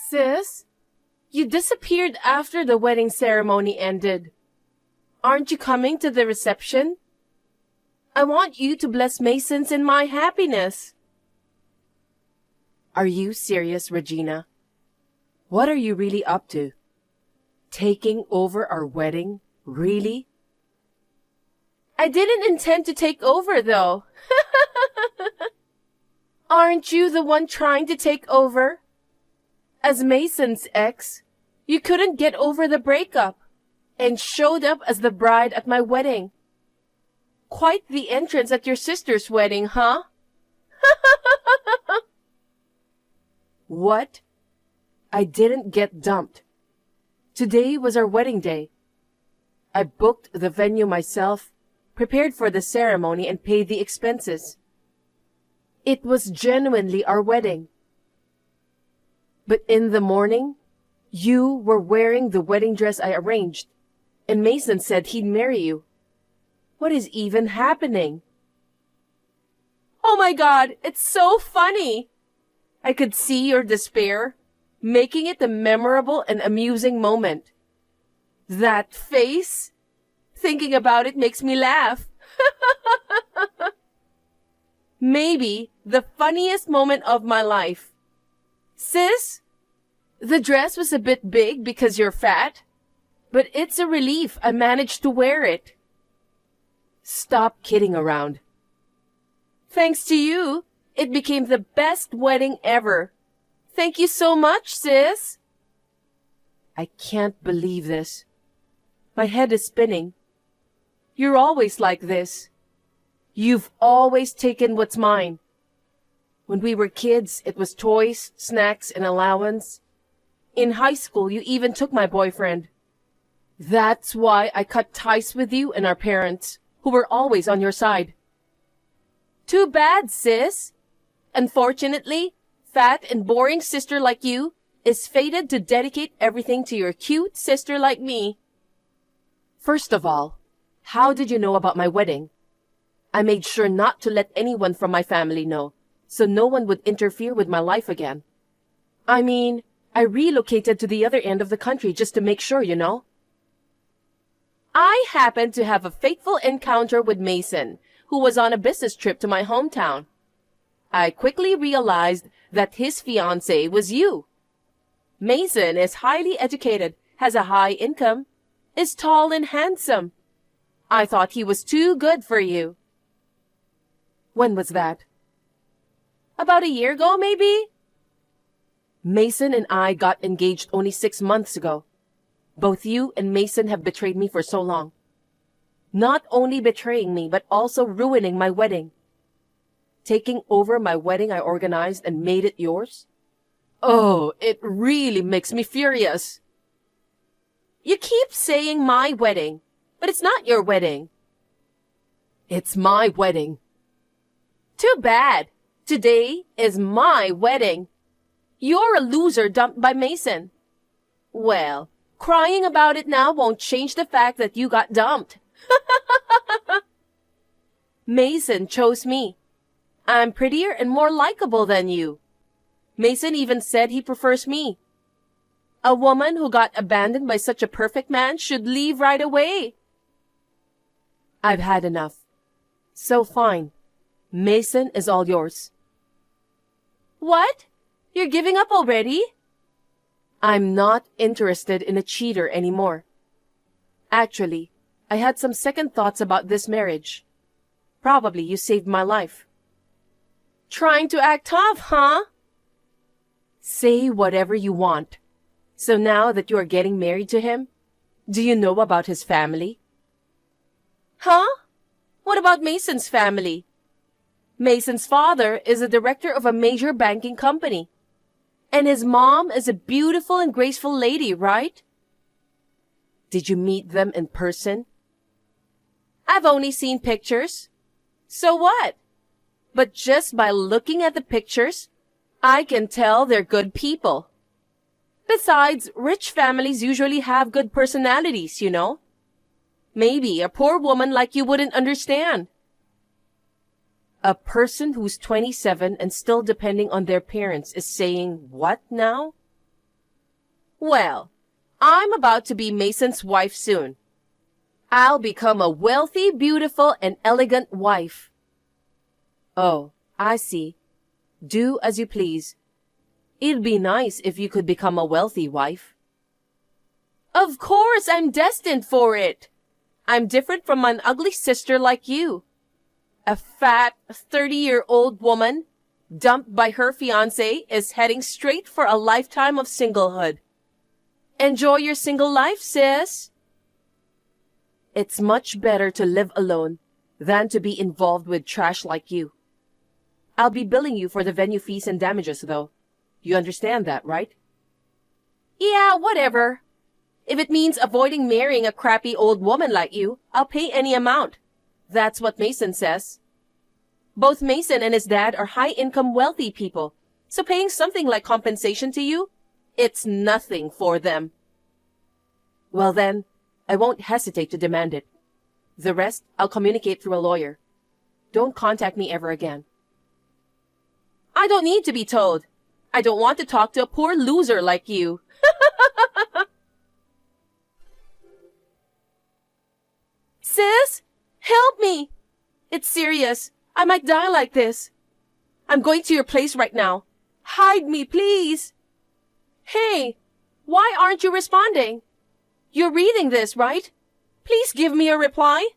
Sis, you disappeared after the wedding ceremony ended. Aren't you coming to the reception? I want you to bless Masons in my happiness. Are you serious, Regina? What are you really up to? Taking over our wedding? Really? I didn't intend to take over, though. Aren't you the one trying to take over? As Mason's ex, you couldn't get over the breakup and showed up as the bride at my wedding. Quite the entrance at your sister's wedding, huh? What? I didn't get dumped. Today was our wedding day. I booked the venue myself, prepared for the ceremony, and paid the expenses. It was genuinely our wedding. But in the morning, you were wearing the wedding dress I arranged, and Mason said he'd marry you. What is even happening? Oh my God, it's so funny! I could see your despair, making it a memorable and amusing moment. That face? Thinking about it makes me laugh. Maybe the funniest moment of my life. Sis, the dress was a bit big because you're fat, but it's a relief I managed to wear it. Stop kidding around. Thanks to you, it became the best wedding ever. Thank you so much, sis. I can't believe this. My head is spinning. You're always like this. You've always taken what's mine. When we were kids, it was toys, snacks, and allowance. In high school, you even took my boyfriend. That's why I cut ties with you and our parents, who were always on your side. Too bad, sis. Unfortunately, fat and boring sister like you is fated to dedicate everything to your cute sister like me. First of all, how did you know about my wedding? I made sure not to let anyone from my family know, so no one would interfere with my life again. I mean, I relocated to the other end of the country just to make sure, you know. I happened to have a fateful encounter with Mason, who was on a business trip to my hometown. I quickly realized that his fiancée was you. Mason is highly educated, has a high income, is tall and handsome. I thought he was too good for you. When was that? About a year ago, maybe? Mason and I got engaged only 6 months ago. Both you and Mason have betrayed me for so long. Not only betraying me, but also ruining my wedding. Taking over my wedding I organized and made it yours? Oh, it really makes me furious. You keep saying my wedding, but it's not your wedding. It's my wedding. Too bad. Today is my wedding. You're a loser dumped by Mason. Well, crying about it now won't change the fact that you got dumped. Mason chose me. I'm prettier and more likable than you. Mason even said he prefers me. A woman who got abandoned by such a perfect man should leave right away. I've had enough. So fine. Mason is all yours. What? You're giving up already? I'm not interested in a cheater anymore. Actually, I had some second thoughts about this marriage. Probably you saved my life. Trying to act tough, huh? Say whatever you want. So now that you are getting married to him, do you know about his family? Huh? What about Mason's family? Mason's father is a director of a major banking company. And his mom is a beautiful and graceful lady, right? Did you meet them in person? I've only seen pictures. So what? But just by looking at the pictures, I can tell they're good people. Besides, rich families usually have good personalities, you know. Maybe a poor woman like you wouldn't understand. A person who's 27 and still depending on their parents is saying what now? Well, I'm about to be Mason's wife soon. I'll become a wealthy, beautiful, and elegant wife. Oh, I see. Do as you please. It'd be nice if you could become a wealthy wife. Of course, I'm destined for it. I'm different from an ugly sister like you. A fat, 30-year-old woman, dumped by her fiancé, is heading straight for a lifetime of singlehood. Enjoy your single life, sis. It's much better to live alone than to be involved with trash like you. I'll be billing you for the venue fees and damages, though. You understand that, right? Yeah, whatever. If it means avoiding marrying a crappy old woman like you, I'll pay any amount. That's what Mason says. Both Mason and his dad are high-income wealthy people, so paying something like compensation to you, it's nothing for them. Well then, I won't hesitate to demand it. The rest, I'll communicate through a lawyer. Don't contact me ever again. I don't need to be told. I don't want to talk to a poor loser like you. Sis, help me. It's serious. I might die like this. I'm going to your place right now. Hide me, please. Hey, why aren't you responding? You're reading this, right? Please give me a reply.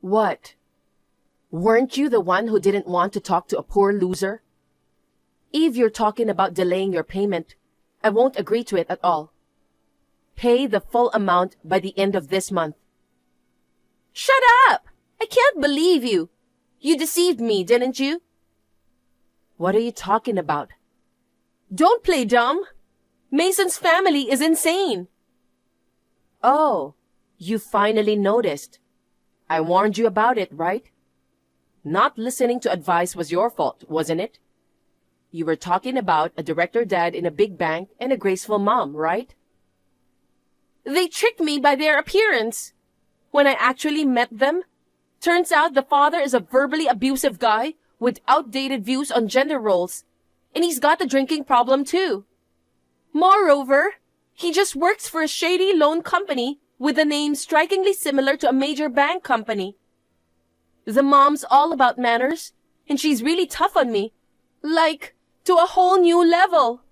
What? Weren't you the one who didn't want to talk to a poor loser? If you're talking about delaying your payment, I won't agree to it at all. Pay the full amount by the end of this month. Shut up! I can't believe you. You deceived me, didn't you? What are you talking about? Don't play dumb. Mason's family is insane. Oh, you finally noticed. I warned you about it, right? Not listening to advice was your fault, wasn't it? You were talking about a director dad in a big bank and a graceful mom, right? They tricked me by their appearance. When I actually met them, turns out the father is a verbally abusive guy with outdated views on gender roles, and he's got a drinking problem too. Moreover, he just works for a shady loan company with a name strikingly similar to a major bank company. The mom's all about manners, and she's really tough on me. Like, to a whole new level.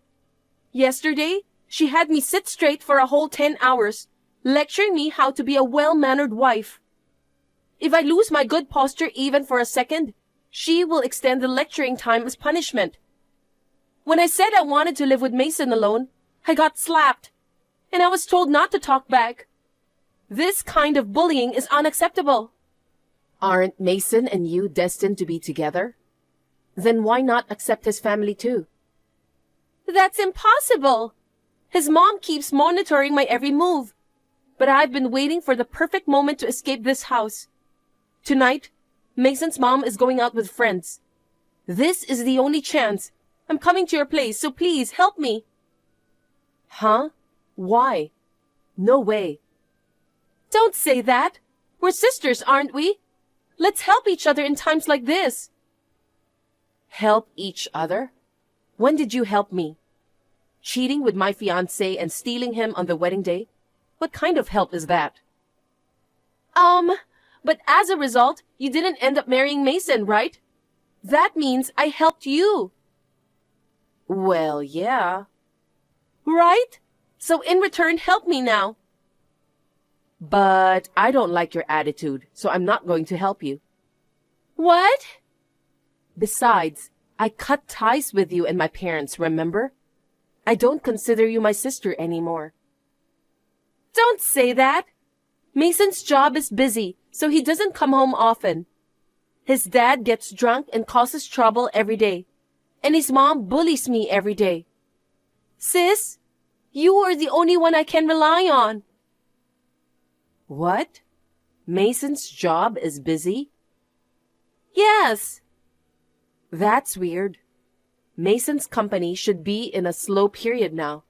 Yesterday, she had me sit straight for a whole 10 hours, lecturing me how to be a well-mannered wife. If I lose my good posture even for a second, she will extend the lecturing time as punishment. When I said I wanted to live with Mason alone, I got slapped, and I was told not to talk back. This kind of bullying is unacceptable. Aren't Mason and you destined to be together? Then why not accept his family too? That's impossible. His mom keeps monitoring my every move, but I've been waiting for the perfect moment to escape this house. Tonight, Mason's mom is going out with friends. This is the only chance. I'm coming to your place, so please help me. Huh? Why? No way. Don't say that. We're sisters, aren't we? Let's help each other in times like this. Help each other? When did you help me? Cheating with my fiancé and stealing him on the wedding day? What kind of help is that? But as a result, you didn't end up marrying Mason, right? That means I helped you. Well, yeah. Right? So in return, help me now. But I don't like your attitude, so I'm not going to help you. What? Besides, I cut ties with you and my parents, remember? I don't consider you my sister anymore. Don't say that. Mason's job is busy, so he doesn't come home often. His dad gets drunk and causes trouble every day, and his mom bullies me every day. Sis, you are the only one I can rely on. What? Mason's job is busy? Yes. That's weird. Mason's company should be in a slow period now.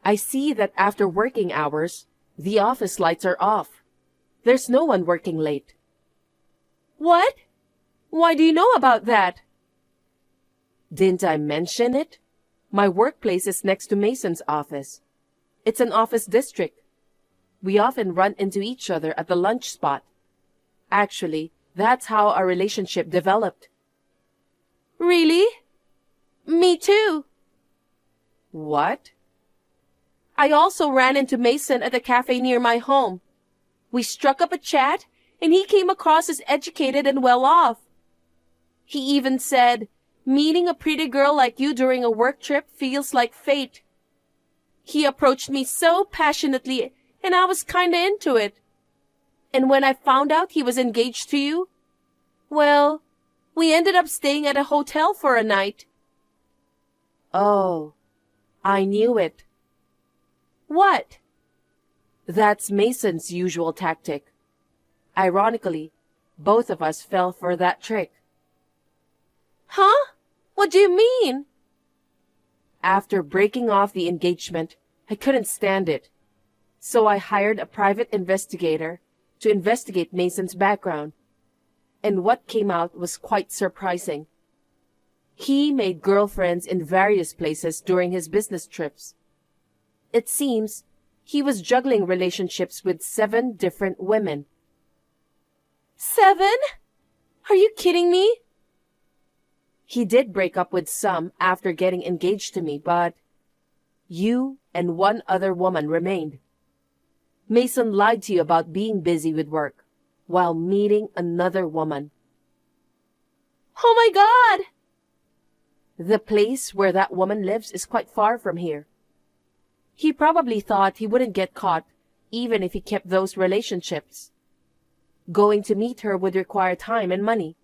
I see that after working hours, the office lights are off. There's no one working late. What? Why do you know about that? Didn't I mention it? My workplace is next to Mason's office. It's an office district. We often run into each other at the lunch spot. Actually, that's how our relationship developed. Really? Me too. What? I also ran into Mason at a cafe near my home. We struck up a chat, and he came across as educated and well off. He even said, "Meeting a pretty girl like you during a work trip feels like fate." He approached me so passionately, and I was kinda into it. And when I found out he was engaged to you, well, we ended up staying at a hotel for a night. Oh, I knew it. What? That's Mason's usual tactic. Ironically, both of us fell for that trick. Huh? What do you mean? After breaking off the engagement, I couldn't stand it. So I hired a private investigator to investigate Mason's background. And what came out was quite surprising. He made girlfriends in various places during his business trips. It seems he was juggling relationships with 7 different women. 7? Are you kidding me? He did break up with some after getting engaged to me, but you and 1 other woman remained. Mason lied to you about being busy with work while meeting another woman. Oh my God! The place where that woman lives is quite far from here. He probably thought he wouldn't get caught even if he kept those relationships. Going to meet her would require time and money.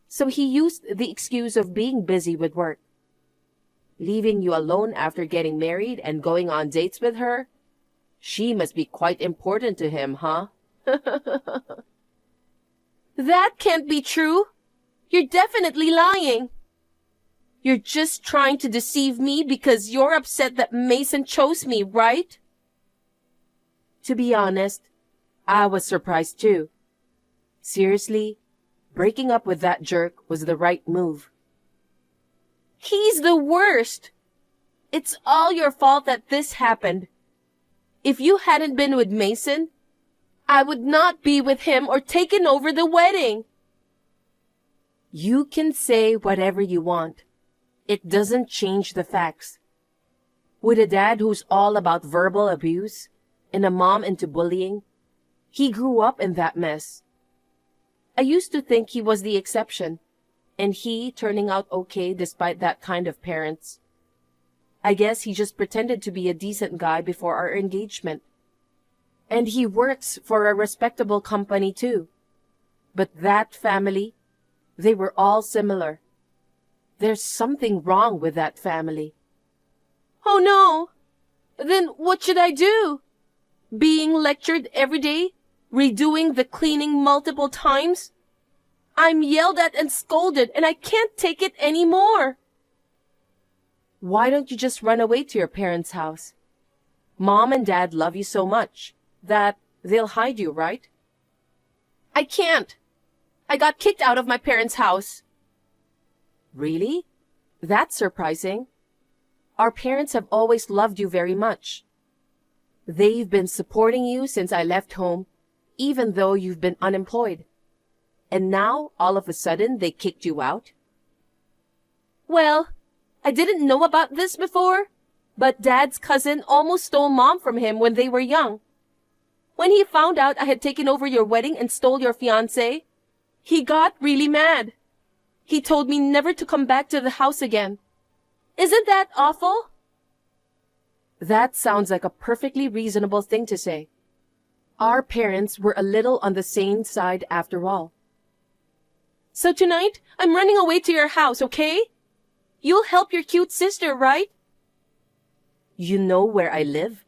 So he used the excuse of being busy with work. Leaving you alone after getting married and going on dates with her? She must be quite important to him, huh? That can't be true. You're definitely lying. You're just trying to deceive me because you're upset that Mason chose me, right? To be honest, I was surprised too. Seriously, breaking up with that jerk was the right move. He's the worst. It's all your fault that this happened. If you hadn't been with Mason, I would not be with him or taken over the wedding. You can say whatever you want. It doesn't change the facts. With a dad who's all about verbal abuse and a mom into bullying, he grew up in that mess. I used to think he was the exception, and he turning out okay despite that kind of parents. I guess he just pretended to be a decent guy before our engagement. And he works for a respectable company too. But that family, they were all similar. There's something wrong with that family. Oh no! Then what should I do? Being lectured every day? Redoing the cleaning multiple times? I'm yelled at and scolded and I can't take it anymore. Why don't you just run away to your parents' house? Mom and Dad love you so much that they'll hide you, right? I can't. I got kicked out of my parents' house. Really? That's surprising. Our parents have always loved you very much. They've been supporting you since I left home, even though you've been unemployed. And now, all of a sudden, they kicked you out? Well, I didn't know about this before, but Dad's cousin almost stole Mom from him when they were young. When he found out I had taken over your wedding and stole your fiancé, he got really mad. He told me never to come back to the house again. Isn't that awful? That sounds like a perfectly reasonable thing to say. Our parents were a little on the sane side after all. So tonight, I'm running away to your house, okay? You'll help your cute sister, right? You know where I live?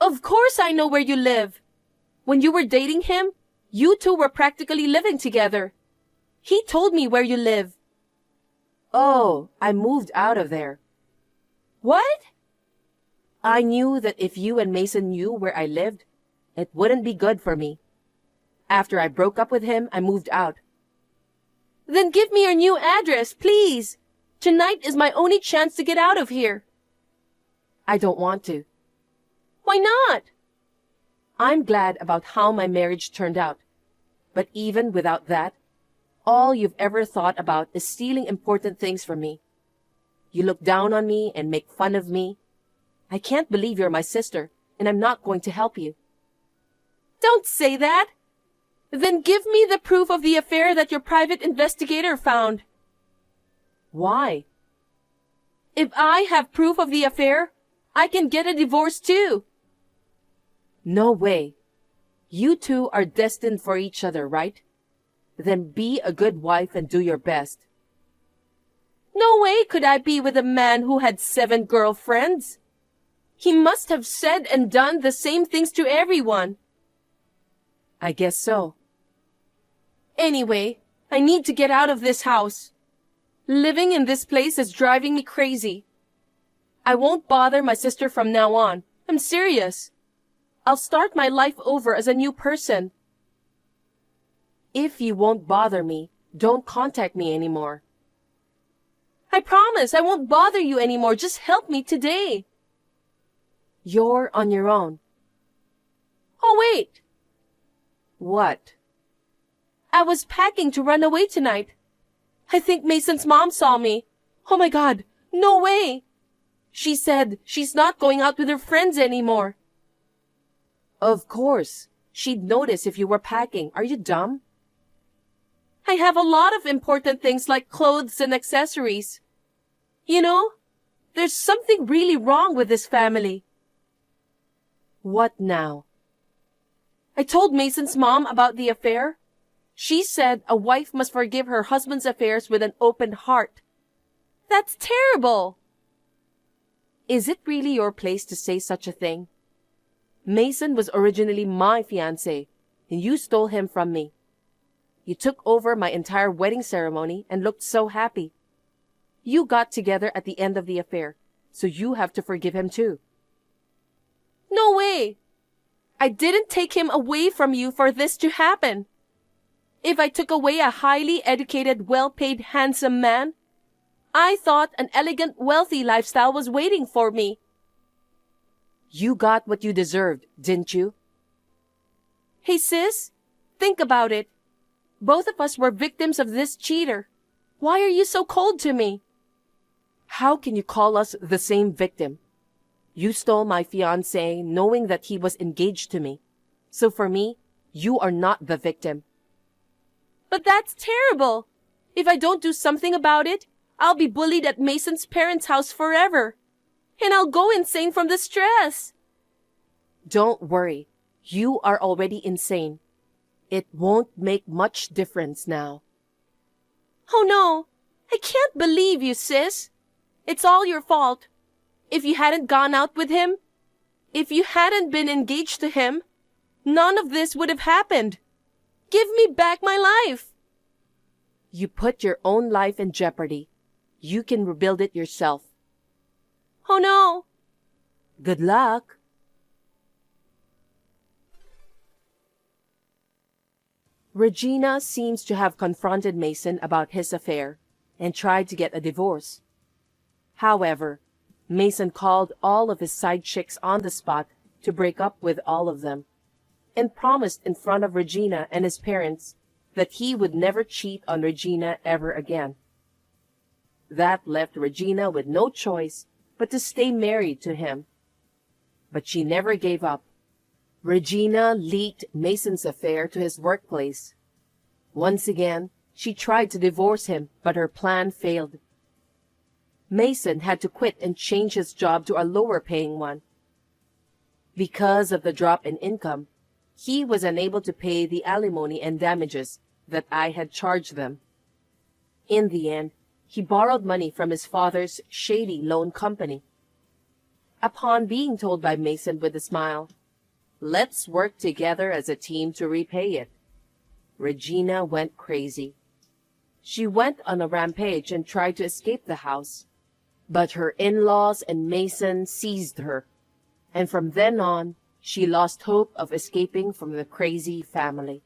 Of course I know where you live. When you were dating him, you two were practically living together. He told me where you live. Oh, I moved out of there. What? I knew that if you and Mason knew where I lived, it wouldn't be good for me. After I broke up with him, I moved out. Then give me your new address, please. Tonight is my only chance to get out of here. I don't want to. Why not? I'm glad about how my marriage turned out. But even without that, all you've ever thought about is stealing important things from me. You look down on me and make fun of me. I can't believe you're my sister, and I'm not going to help you. Don't say that! Then give me the proof of the affair that your private investigator found. Why? If I have proof of the affair, I can get a divorce too. No way. You two are destined for each other, right? Then be a good wife and do your best. No way could I be with a man who had 7 girlfriends. He must have said and done the same things to everyone. I guess so. Anyway, I need to get out of this house. Living in this place is driving me crazy. I won't bother my sister from now on. I'm serious. I'll start my life over as a new person. If you won't bother me, don't contact me anymore. I promise I won't bother you anymore. Just help me today. You're on your own. Oh, wait. What? I was packing to run away tonight. I think Mason's mom saw me. Oh my God, no way. She said she's not going out with her friends anymore. Of course. She'd notice if you were packing. Are you dumb? I have a lot of important things like clothes and accessories. You know, there's something really wrong with this family. What now? I told Mason's mom about the affair. She said a wife must forgive her husband's affairs with an open heart. That's terrible. Is it really your place to say such a thing? Mason was originally my fiancé, and you stole him from me. You took over my entire wedding ceremony and looked so happy. You got together at the end of the affair, so you have to forgive him too. No way! I didn't take him away from you for this to happen. If I took away a highly educated, well-paid, handsome man, I thought an elegant, wealthy lifestyle was waiting for me. You got what you deserved, didn't you? Hey sis, think about it. Both of us were victims of this cheater. Why are you so cold to me? How can you call us the same victim? You stole my fiancé knowing that he was engaged to me. So for me, you are not the victim. But that's terrible. If I don't do something about it, I'll be bullied at Mason's parents' house forever. And I'll go insane from the stress. Don't worry. You are already insane. It won't make much difference now. Oh no, I can't believe you, sis. It's all your fault. If you hadn't gone out with him, if you hadn't been engaged to him, none of this would have happened. Give me back my life. You put your own life in jeopardy. You can rebuild it yourself. Oh no. Good luck. Regina seems to have confronted Mason about his affair and tried to get a divorce. However, Mason called all of his side chicks on the spot to break up with all of them and promised in front of Regina and his parents that he would never cheat on Regina ever again. That left Regina with no choice but to stay married to him. But she never gave up. Regina leaked Mason's affair to his workplace. Once again, she tried to divorce him, but her plan failed. Mason had to quit and change his job to a lower-paying one. Because of the drop in income, he was unable to pay the alimony and damages that I had charged them. In the end, he borrowed money from his father's shady loan company. Upon being told by Mason with a smile, "Let's work together as a team to repay it," Regina went crazy. She went on a rampage and tried to escape the house. But her in-laws and Mason seized her, and from then on, she lost hope of escaping from the crazy family.